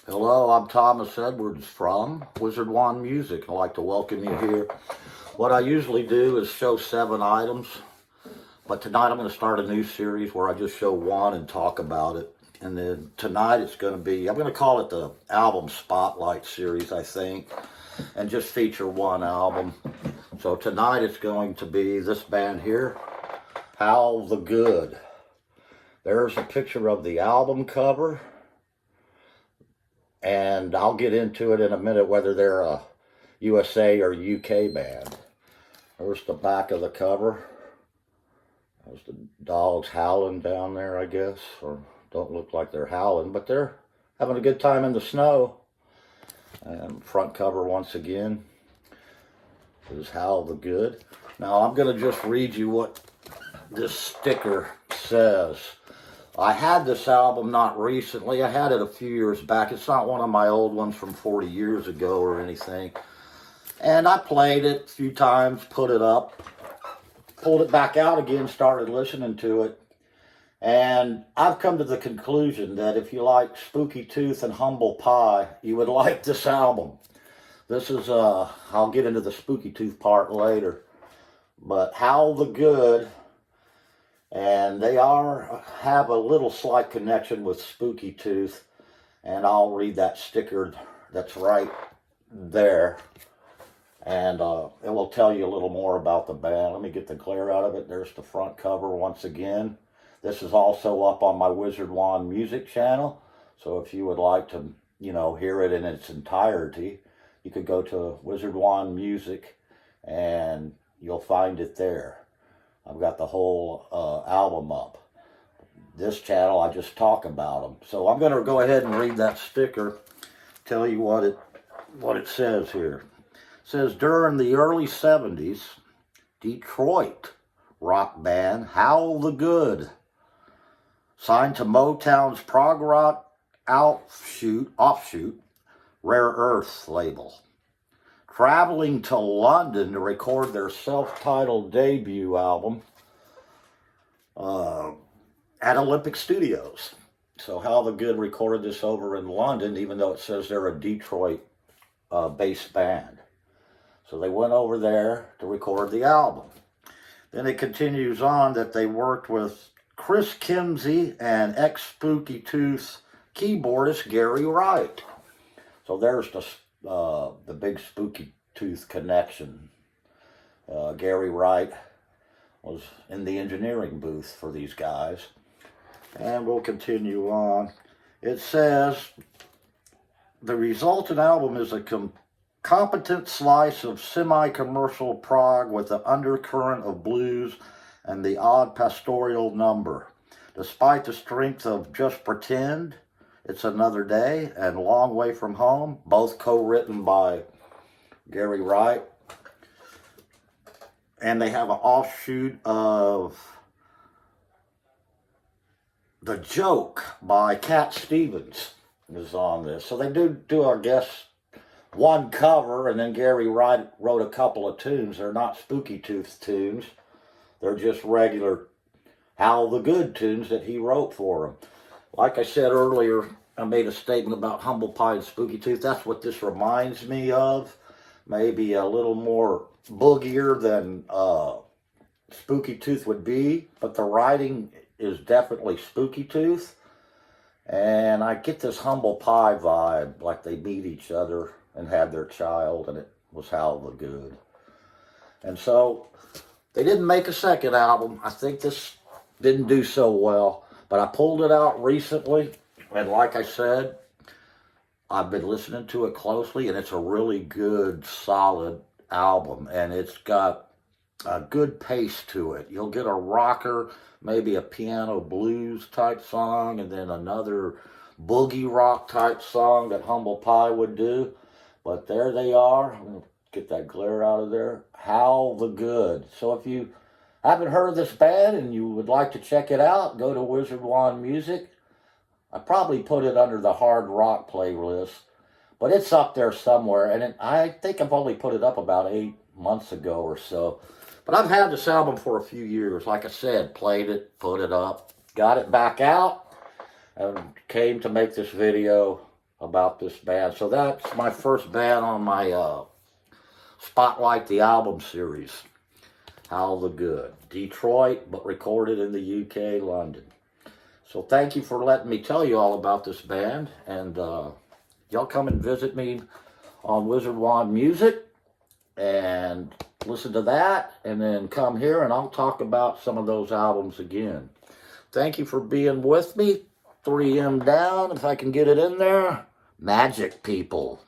Hello, I'm Thomas Edwards from Wizard One Music. I'd like to welcome you here. What I usually do is show 7 items, but tonight I'm going to start a new series where I just show one and talk about it. And then tonight it's going to be, I'm going to call it the Album Spotlight Series, I think, and just feature one album. So tonight it's going to be this band here, Howl the Good. There's a picture of the album cover. And I'll get into it in a minute whether they're a USA or UK band. There's the back of the cover. There's the dogs howling down there, I guess. Or don't look like they're howling, but they're having a good time in the snow. And front cover once again is Howl the Good. Now I'm going to just read you what this sticker says. I had this album not recently. I had it a few years back. It's not one of my old ones from 40 years ago or anything. And I played it a few times, put it up, pulled it back out again, started listening to it. And I've come to the conclusion that if you like Spooky Tooth and Humble Pie, you would like this album. This is, I'll get into the Spooky Tooth part later. But Howl the Good. And they have a little slight connection with Spooky Tooth. And I'll read that sticker that's right there. And it will tell you a little more about the band. Let me get the glare out of it. There's the front cover once again. This is also up on my Wizard One Music channel. So if you would like to, hear it in its entirety, you could go to Wizard One Music and you'll find it there. I've got the whole album up. This channel, I just talk about them. So I'm going to go ahead and read that sticker, tell you what it says here. It says, during the early 70s, Detroit rock band Howl the Good signed to Motown's prog rock offshoot, Rare Earth label. Traveling to London to record their self-titled debut album at Olympic Studios. So Howl the Good recorded this over in London, even though it says they're a Detroit-based band. So they went over there to record the album. Then it continues on that they worked with Chris Kimsey and ex-Spooky Tooth keyboardist Gary Wright. So there's the big Spooky Tooth connection. Gary Wright was in the engineering booth for these guys. And we'll continue on. It says, the resultant album is a competent slice of semi-commercial prog with an undercurrent of blues and the odd pastoral number. Despite the strength of Just Pretend, It's Another Day, and Long Way From Home, both co-written by Gary Wright. And they have an offshoot of The Joke by Cat Stevens is on this. So they do I guess, one cover, and then Gary Wright wrote a couple of tunes. They're not Spooky Tooth tunes. They're just regular Howl the Good tunes that he wrote for them. Like I said earlier, I made a statement about Humble Pie and Spooky Tooth. That's what this reminds me of. Maybe a little more boogier than Spooky Tooth would be, but the writing is definitely Spooky Tooth. And I get this Humble Pie vibe, like they meet each other and had their child, and it was Howl the Good. And so they didn't make a second album. I think this didn't do so well, but I pulled it out recently, and like I said, I've been listening to it closely, and it's a really good, solid album, and it's got a good pace to it. You'll get a rocker, maybe a piano blues type song, and then another boogie rock type song that Humble Pie would do. But there they are. I'm going to get that glare out of there. Howl the Good. So if you haven't heard of this band and you would like to check it out, go to Wizard One Music. I probably put it under the hard rock playlist, but it's up there somewhere. And I think I've only put it up about 8 months ago or so. But I've had this album for a few years. Like I said, played it, put it up, got it back out, and came to make this video about this band. So that's my first band on my Spotlight the Album series. Howl the Good. Detroit, but recorded in the UK, London. So thank you for letting me tell you all about this band. And y'all come and visit me on Wizard Wand Music and listen to that. And then come here and I'll talk about some of those albums again. Thank you for being with me. 3M down, if I can get it in there. Magic, people.